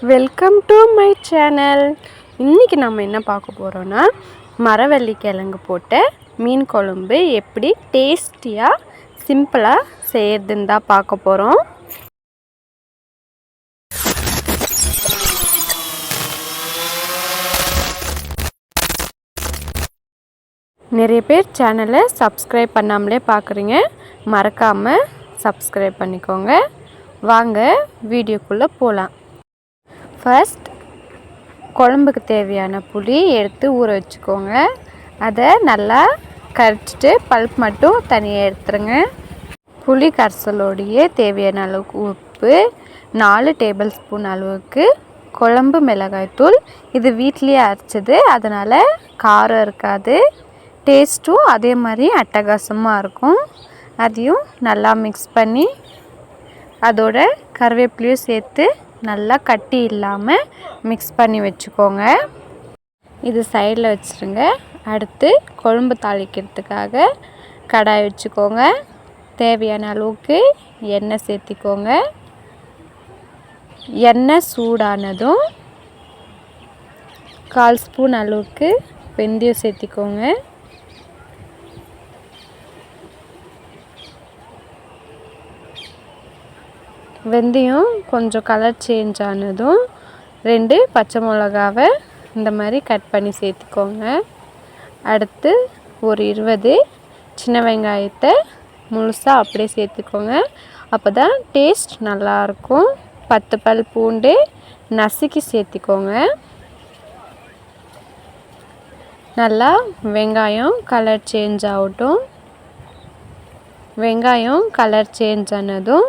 Welcome to my channel. இன்றைக்கி நம்ம என்ன பார்க்க போகிறோன்னா மரவள்ளி கிழங்கு போட்ட மீன் குழம்பு எப்படி டேஸ்டியாக சிம்பிளாக செய்கிறதுன்னு தான் பார்க்க போகிறோம். நிறைய பேர் சேனலை சப்ஸ்கிரைப் பண்ணாமலே பார்க்குறீங்க. மறக்காமல் சப்ஸ்கிரைப் பண்ணிக்கோங்க. வாங்க வீடியோக்குள்ளே போகலாம். ஃபர்ஸ்ட் குழம்புக்கு தேவையான புளி எடுத்து ஊற வச்சுக்கோங்க. அதை நல்லா கரைச்சிட்டு பல்ப் மட்டும் தனியாக எடுத்துருங்க. புளி கரைசலோடையே தேவையான அளவுக்கு உப்பு, 4 டேபிள் ஸ்பூன் அளவுக்கு குழம்பு மிளகாய்த்தூள். இது வீட்லேயே அரைச்சது, அதனால் காரம் இருக்காது. டேஸ்ட்டும் அதே மாதிரி அட்டகாசமாக இருக்கும். அதையும் நல்லா மிக்ஸ் பண்ணி அதோட கருவேப்பிலையும் சேர்த்து நல்லா கட்டி இல்லாமல் மிக்ஸ் பண்ணி வச்சுக்கோங்க. இது சைடில் வச்சுருங்க. அடுத்து குழம்பு தாளிக்கிறதுக்காக கடாய் வச்சுக்கோங்க. தேவையான அளவுக்கு எண்ணெய் சேர்த்திக்கோங்க. எண்ணெய் சூடானதும் 1/4 ஸ்பூன் அளவுக்கு வெந்தயம் சேர்த்திக்கோங்க. வெந்தயம் கொஞ்சம் கலர் சேஞ்ச் ஆனதும் 2 பச்சை மிளகாவை இந்த மாதிரி கட் பண்ணி சேர்த்துக்கோங்க. அடுத்து ஒரு 20 சின்ன வெங்காயத்தை முழுசாக அப்படியே சேர்த்துக்கோங்க. அப்போ தான் டேஸ்ட் நல்லாயிருக்கும். 10 பல் பூண்டு நசுக்கி சேர்த்துக்கோங்க. நல்லா வெங்காயம் கலர் சேஞ்ச் ஆகட்டும். வெங்காயம் கலர் சேஞ்ச் ஆனதும்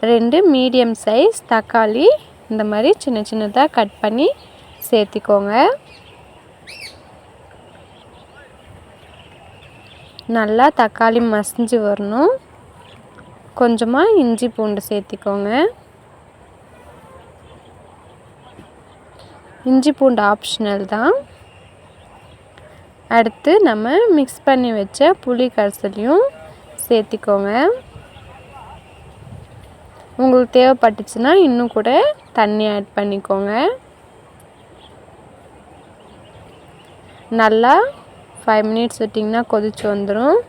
2 மீடியம் சைஸ் தக்காளி இந்த மாதிரி சின்ன சின்னதாக கட் பண்ணி சேர்த்திக்கோங்க. நல்லா தக்காளி மசிஞ்சு வரணும். கொஞ்சமாக இஞ்சி பூண்டு சேர்த்திக்கோங்க. இஞ்சி பூண்டு ஆப்ஷனல் தான். அடுத்து நம்ம மிக்ஸ் பண்ணி வச்ச புளி கரைசலையும் சேர்த்திக்கோங்க. உங்களுக்கு தேவைப்பட்டுச்சுன்னா இன்னும் கூட தண்ணி ஆட் பண்ணிக்கோங்க. நல்லா 5 மினிட்ஸ் விட்டிங்கன்னா கொதிச்சு வந்துடும்.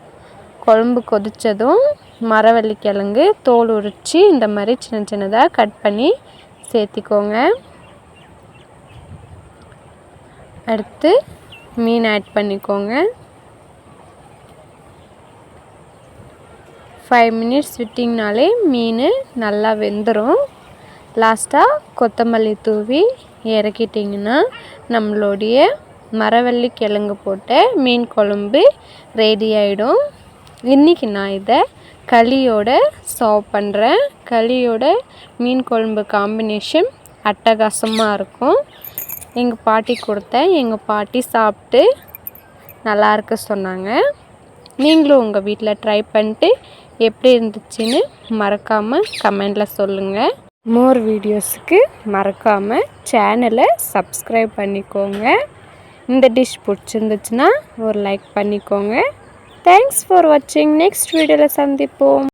குழம்பு கொதித்ததும் மரவள்ளி கிழங்கு தோல் உரித்து இந்த மாதிரி சின்ன சின்னதாக கட் பண்ணி சேர்த்திக்கோங்க. அடுத்து மீன் ஆட் பண்ணிக்கோங்க. 5 மினிட்ஸ் விட்டிங்கனாலே மீன் நல்லா வெந்துடும். லாஸ்ட்டாக கொத்தமல்லி தூவி இறக்கிட்டிங்கன்னா நம்மளுடைய மரவள்ளி கிழங்கு போட்ட மீன் குழம்பு ரெடி ஆகிடும். இன்றைக்கி நான் இதை களியோட சர்வ் பண்ணுறேன். களியோட மீன் குழம்பு காம்பினேஷன் அட்டகாசமாக இருக்கும். எங்கள் பாட்டி கொடுத்தேன். எங்கள் பாட்டி சாப்பிட்டு நல்லாயிருக்கு சொன்னாங்க. நீங்களும் உங்கள் வீட்டில் ட்ரை பண்ணிட்டு எப்படி இருந்துச்சுன்னு மறக்காமல் கமெண்டில் சொல்லுங்கள். மோர் வீடியோஸுக்கு மறக்காமல் சேனலை சப்ஸ்கிரைப் பண்ணிக்கோங்க. இந்த டிஷ் பிடிச்சிருந்துச்சுன்னா ஒரு லைக் பண்ணிக்கோங்க. தேங்க்ஸ் ஃபார் வாட்சிங். நெக்ஸ்ட் வீடியோவில் சந்திப்போம்.